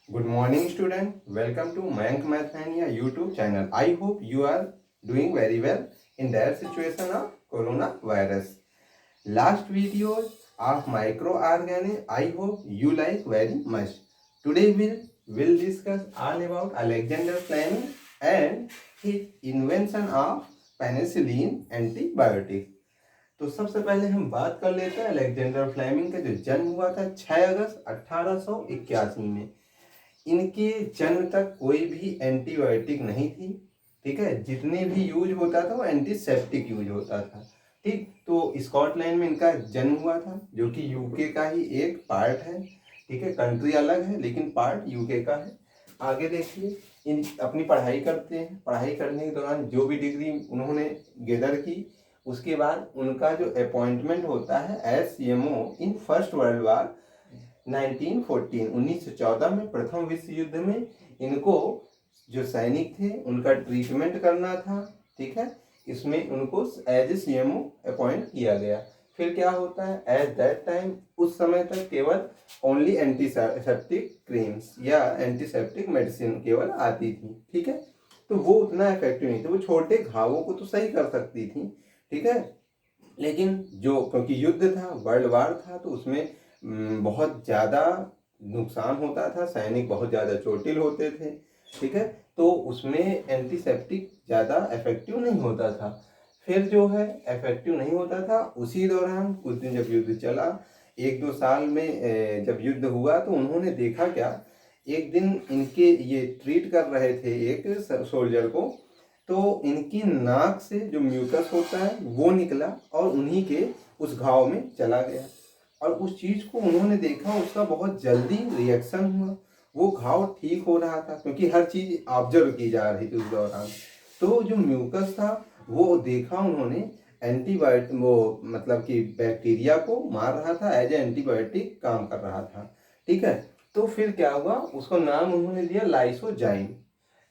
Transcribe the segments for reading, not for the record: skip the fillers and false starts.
Good morning, student. Welcome to Mayank Mathania YouTube channel. I hope you are doing very well in that situation of coronavirus. Last video of microorganism, I hope you like very much. Today will discuss all about Alexander Fleming and his invention of penicillin antibiotic. तो सबसे पहले हम बात कर लेते हैं Alexander Fleming का जो जन्म हुआ था 6 अगस्त 1881 में। इनके जन्म तक कोई भी एंटीबायोटिक नहीं थी। ठीक है, जितने भी यूज होता था वो एंटीसेप्टिक यूज होता था। ठीक, तो स्कॉटलैंड में इनका जन्म हुआ था जो कि यूके का ही एक पार्ट है। ठीक है, कंट्री अलग है लेकिन पार्ट यूके का है। आगे देखिए, इन अपनी पढ़ाई करते हैं। पढ़ाई करने के दौरान जो भी डिग्री उन्होंने गेदर की, उसके बाद उनका जो अपॉइंटमेंट होता है as CMO in first world war 1914 में, प्रथम विश्व युद्ध में इनको जो सैनिक थे उनका ट्रीटमेंट करना था। ठीक है, इसमें उनको एज ए सीएमओ अपॉइंट किया गया। फिर क्या होता है, एट दैट टाइम उस समय तक केवल ओनली एंटीसेप्टिक क्रीम्स या एंटीसेप्टिक मेडिसिन केवल आती थी। ठीक है, तो वो उतना इफेक्टिव नहीं था। वो छोटे घावों को तो सही कर सकती थी। ठीक है, लेकिन जो क्योंकि युद्ध था, वर्ल्ड वार था, तो उसमें बहुत ज़्यादा नुकसान होता था, सैनिक बहुत ज़्यादा चोटिल होते थे। ठीक है, तो उसमें एंटीसेप्टिक ज़्यादा इफेक्टिव नहीं होता था। फिर जो है इफेक्टिव नहीं होता था, उसी दौरान कुछ दिन जब युद्ध चला, 1-2 साल में जब युद्ध हुआ, तो उन्होंने देखा क्या, एक दिन इनके ये ट्रीट कर रहे थे एक सोल्जर को, तो इनकी नाक से जो म्यूकस होता है वो निकला और उन्हीं के उस घाव में चला गया। और उस चीज़ को उन्होंने देखा, उसका बहुत जल्दी रिएक्शन हुआ। वो घाव ठीक हो रहा था क्योंकि हर चीज़ ऑब्जर्व की जा रही थी उस दौरान। तो जो म्यूकस था वो देखा उन्होंने, एंटीबायोटिक वो मतलब कि बैक्टीरिया को मार रहा था, एज ए एंटीबायोटिक काम कर रहा था। ठीक है, तो फिर क्या हुआ, उसको नाम उन्होंने दिया लाइसोजाइम।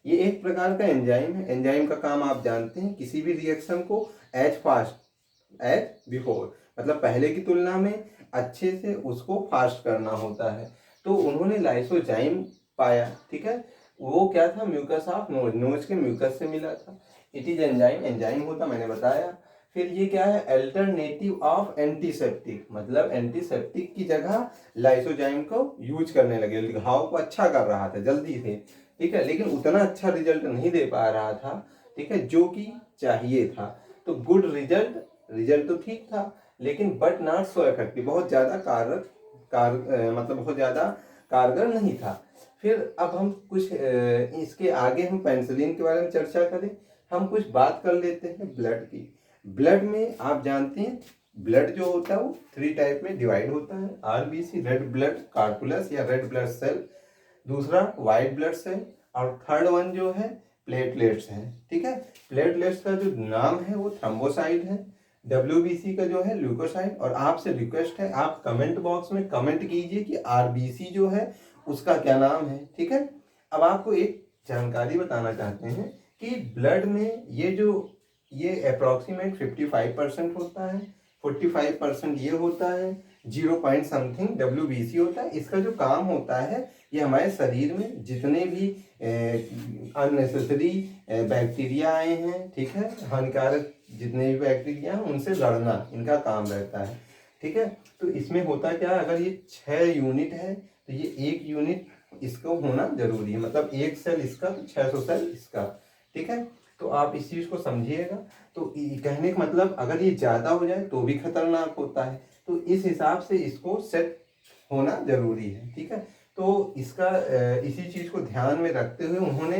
ये एक प्रकार का एंजाइम है। एंजाइम का काम आप जानते हैं, किसी भी रिएक्शन को एज फास्ट एज बिफोर, मतलब पहले की तुलना में अच्छे से उसको फास्ट करना होता है। तो उन्होंने लाइसोजाइम पाया। ठीक है, वो क्या था, म्यूकस ऑफ नोज, नोज के म्यूकस से मिला था। इट इज एंजाइम, एंजाइम होता मैंने बताया। फिर ये क्या है, अल्टरनेटिव ऑफ एंटीसेप्टिक, मतलब एंटीसेप्टिक की जगह लाइसोजाइम को यूज करने लगे। घाव को अच्छा कर रहा था जल्दी से। ठीक है, लेकिन उतना अच्छा रिजल्ट नहीं दे पा रहा था। ठीक है, जो कि चाहिए था। तो गुड रिजल्ट, रिजल्ट तो ठीक था, लेकिन बट नॉट सो इफेक्टिव, बहुत ज़्यादा मतलब बहुत ज़्यादा कारगर नहीं था। फिर अब हम कुछ इसके आगे हम पेनिसिलिन के बारे में चर्चा करें। हम कुछ बात कर लेते हैं ब्लड की। ब्लड में आप जानते हैं, ब्लड जो होता है वो 3 टाइप में डिवाइड होता है। आरबीसी, रेड ब्लड कार्पुलस या रेड ब्लड सेल, दूसरा वाइट ब्लड सेल, और थर्ड वन जो है प्लेटलेट्स है। ठीक है, प्लेटलेट्स का जो नाम है वो थ्रोम्बोसाइट है। डब्ल्यूबीसी का जो है ल्यूकोसाइट। और आपसे रिक्वेस्ट है, आप कमेंट बॉक्स में कमेंट कीजिए कि आरबीसी जो है उसका क्या नाम है। ठीक है, अब आपको एक जानकारी बताना चाहते हैं कि ब्लड में ये अप्रोक्सीमेट 55% होता है, 45% ये होता है, 0 पॉइंट समथिंग डब्ल्यूबीसी होता है। इसका जो काम होता है, ये हमारे शरीर में जितने भी अननेसेसरी बैक्टीरिया आए हैं, ठीक है, हानिकारक जितने भी बैक्टीरिया हैं उनसे लड़ना इनका काम रहता है। ठीक है, तो इसमें होता क्या है, अगर ये 6 यूनिट है तो ये 1 यूनिट इसको होना जरूरी है, मतलब 1 सेल इसका तो 600 सेल इसका। ठीक है, तो आप इस चीज़ को समझिएगा। तो कहने का मतलब, अगर ये ज़्यादा हो जाए तो भी खतरनाक होता है। तो इस हिसाब से इसको सेट होना जरूरी है। ठीक है, तो इसका इसी चीज़ को ध्यान में रखते हुए उन्होंने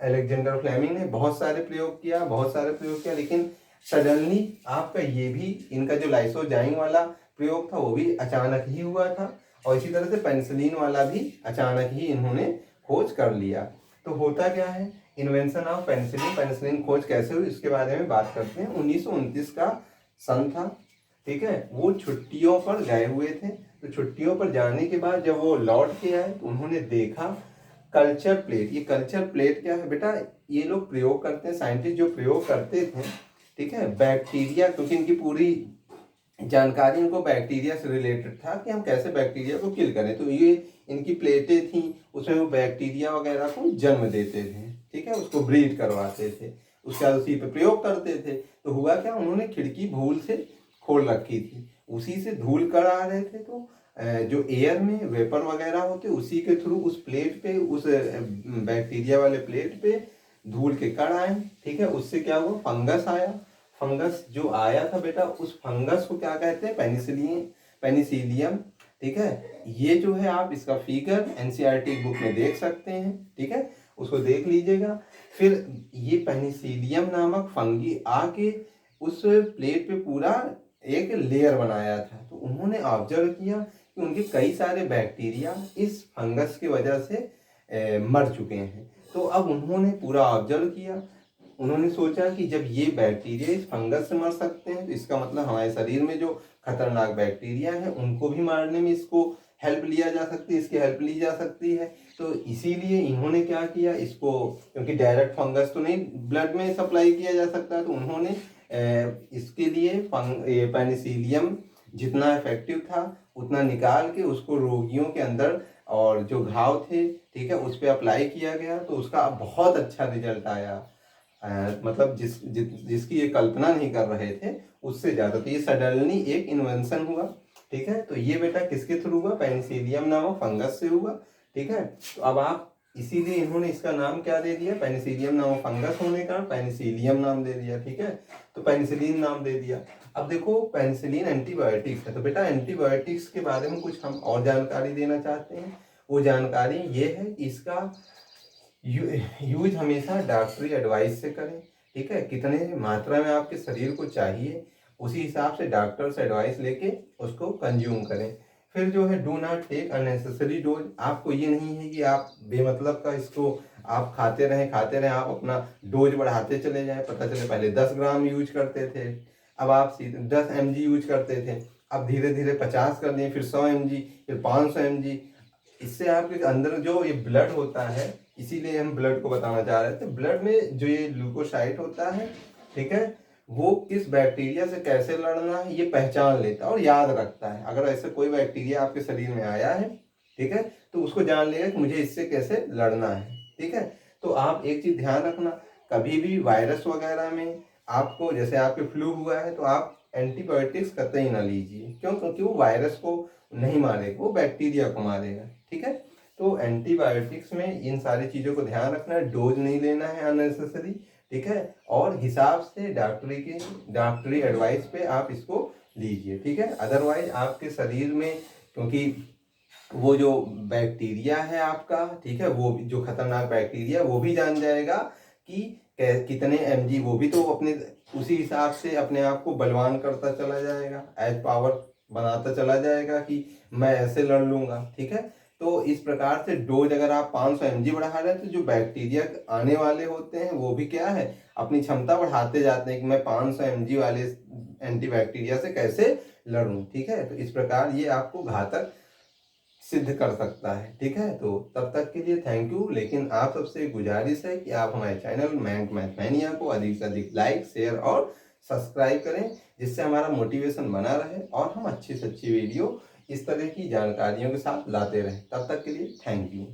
अलेक्जेंडर फ्लेमिंग ने बहुत सारे प्रयोग किया, लेकिन सडनली आपका ये भी, इनका जो लाइसोजाइम वाला प्रयोग था वो भी अचानक ही हुआ था। और इसी तरह से पेनिसिलिन वाला भी अचानक ही इन्होंने खोज कर लिया। तो होता क्या है, इन्वेंशन ऑफ पेनिसिलिन, पेनिसिलिन खोज कैसे हुई इसके बारे में बात करते हैं। 1929 का सन था। ठीक है, वो छुट्टियों पर गए हुए थे। तो छुट्टियों पर जाने के बाद जब वो लौट के आए तो उन्होंने देखा कल्चर प्लेट। ये कल्चर प्लेट क्या है बेटा, ये लोग प्रयोग करते हैं, साइंटिस्ट जो प्रयोग करते थे। ठीक है, बैक्टीरिया, क्योंकि इनकी पूरी जानकारी इनको बैक्टीरिया से रिलेटेड था कि हम कैसे बैक्टीरिया को किल करें। तो ये इनकी प्लेटें थी, उसमें वो बैक्टीरिया वगैरह को जन्म देते थे, ठीक है, उसको ब्रीड करवाते थे, उसके बाद उसी पे प्रयोग करते थे। तो हुआ क्या, उन्होंने खिड़की भूल से खोल रखी थी, उसी से धूल कण आ रहे थे। तो जो एयर में वेपर वगैरह होते उसी के थ्रू उस प्लेट पे, उस बैक्टीरिया वाले प्लेट पे धूल के कण आए, ठीक है। उससे क्या हुआ, फंगस आया। फंगस जो आया था बेटा, उस फंगस को क्या कहते हैं, पेनिसिलियम, ठीक है। ये जो है आप इसका फिगर एनसीईआरटी बुक में देख सकते हैं, ठीक है, उसको देख लीजिएगा। फिर ये पेनिसिलियम नामक फंगी आके उस प्लेट पे पूरा एक लेयर बनाया था। तो उन्होंने ऑब्जर्व किया कि उनके कई सारे बैक्टीरिया इस फंगस की वजह से मर चुके हैं। तो अब उन्होंने पूरा ऑब्जर्व किया, उन्होंने सोचा कि जब ये बैक्टीरिया इस फंगस से मर सकते हैं तो इसका मतलब हमारे शरीर में जो खतरनाक बैक्टीरिया है उनको भी मारने में इसको हेल्प लिया जा सकती है, इसकी हेल्प ली जा सकती है। तो इसीलिए इन्होंने क्या किया, इसको, क्योंकि डायरेक्ट फंगस तो नहीं ब्लड में सप्लाई किया जा सकता, तो उन्होंने इसके लिए पेनिसिलियम जितना इफेक्टिव था उतना निकाल के उसको रोगियों के अंदर और जो घाव थे, ठीक है, उस पर अप्लाई किया गया। तो उसका बहुत अच्छा रिजल्ट आया। मतलब जिसकी ये कल्पना नहीं कर रहे थे उससे ज़्यादा। तो ये सडनली एक इन्वेंशन हुआ, ठीक है। तो ये बेटा किसके थ्रू हुआ, पेनिसिलियम नामक फंगस से हुआ, ठीक है। तो अब आप, इसीलिए इन्होंने इसका नाम क्या दे दिया, पेनिसिलियम नामक फंगस होने का पेनिसिलियम नाम दे दिया, ठीक है। तो पेनिसिलिन नाम दे दिया। अब देखो पेनिसिलिन एंटीबायोटिक्स है, तो बेटा एंटीबायोटिक्स के बारे में कुछ हम और जानकारी देना चाहते हैं। वो जानकारी ये है कि इसका यूज हमेशा डॉक्टरी एडवाइस से करें, ठीक है। कितने मात्रा में आपके शरीर को चाहिए उसी हिसाब से डॉक्टर से एडवाइस लेके उसको कंज्यूम करें। फिर जो है, do not take unnecessary dose. आपको ये नहीं है कि आप बेमतलब का इसको आप खाते रहें, आप अपना डोज बढ़ाते चले जाएं। पता चले पहले 10 ग्राम यूज करते थे, अब आप सीधे 10 mg यूज करते थे, अब धीरे धीरे 50 कर दिए, फिर 100 mg, फिर 500 mg। इससे आपके अंदर जो ये ब्लड होता है, इसीलिए हम ब्लड को बताना चाह रहे थे, ब्लड में जो ये ग्लूकोसाइड होता है, ठीक है, वो किस बैक्टीरिया से कैसे लड़ना है ये पहचान लेता है और याद रखता है। अगर ऐसे कोई बैक्टीरिया आपके शरीर में आया है, ठीक है, तो उसको जान लेगा कि मुझे इससे कैसे लड़ना है, ठीक है। तो आप एक चीज ध्यान रखना, कभी भी वायरस वगैरह में आपको, जैसे आपके फ्लू हुआ है, तो आप एंटीबायोटिक्स कतई ना लीजिए। क्यों? क्योंकि वो वायरस को नहीं मारेगा, वो बैक्टीरिया को मारेगा, ठीक है। तो एंटीबायोटिक्स में इन सारी चीज़ों को ध्यान रखना है, डोज नहीं लेना है अननेसेसरी, ठीक है, और हिसाब से डॉक्टरी एडवाइस पे आप इसको लीजिए, ठीक है। अदरवाइज आपके शरीर में, क्योंकि वो जो बैक्टीरिया है आपका, ठीक है, वो जो खतरनाक बैक्टीरिया वो भी जान जाएगा कि कितने mg, वो भी तो अपने उसी हिसाब से अपने आप को बलवान करता चला जाएगा, एज पावर बनाता चला जाएगा कि मैं ऐसे लड़ लूंगा, ठीक है। तो इस प्रकार से डोज अगर आप 500 mg बढ़ा रहे हैं तो जो बैक्टीरिया आने वाले होते हैं वो भी क्या है, अपनी क्षमता बढ़ाते जाते हैं कि मैं 500 mg वाले एंटीबैक्टीरिया से कैसे लड़ूं, ठीक है। तो इस प्रकार ये आपको घातक सिद्ध कर सकता है, ठीक है। तो तब तक के लिए थैंक यू। लेकिन आप सबसे गुजारिश है कि आप हमारे चैनल मैथमेनिया को अधिक से अधिक लाइक, शेयर और सब्सक्राइब करें, जिससे हमारा मोटिवेशन बना रहे और हम अच्छी से अच्छी वीडियो इस तरह की जानकारियों के साथ लाते रहें। तब तक के लिए थैंक यू।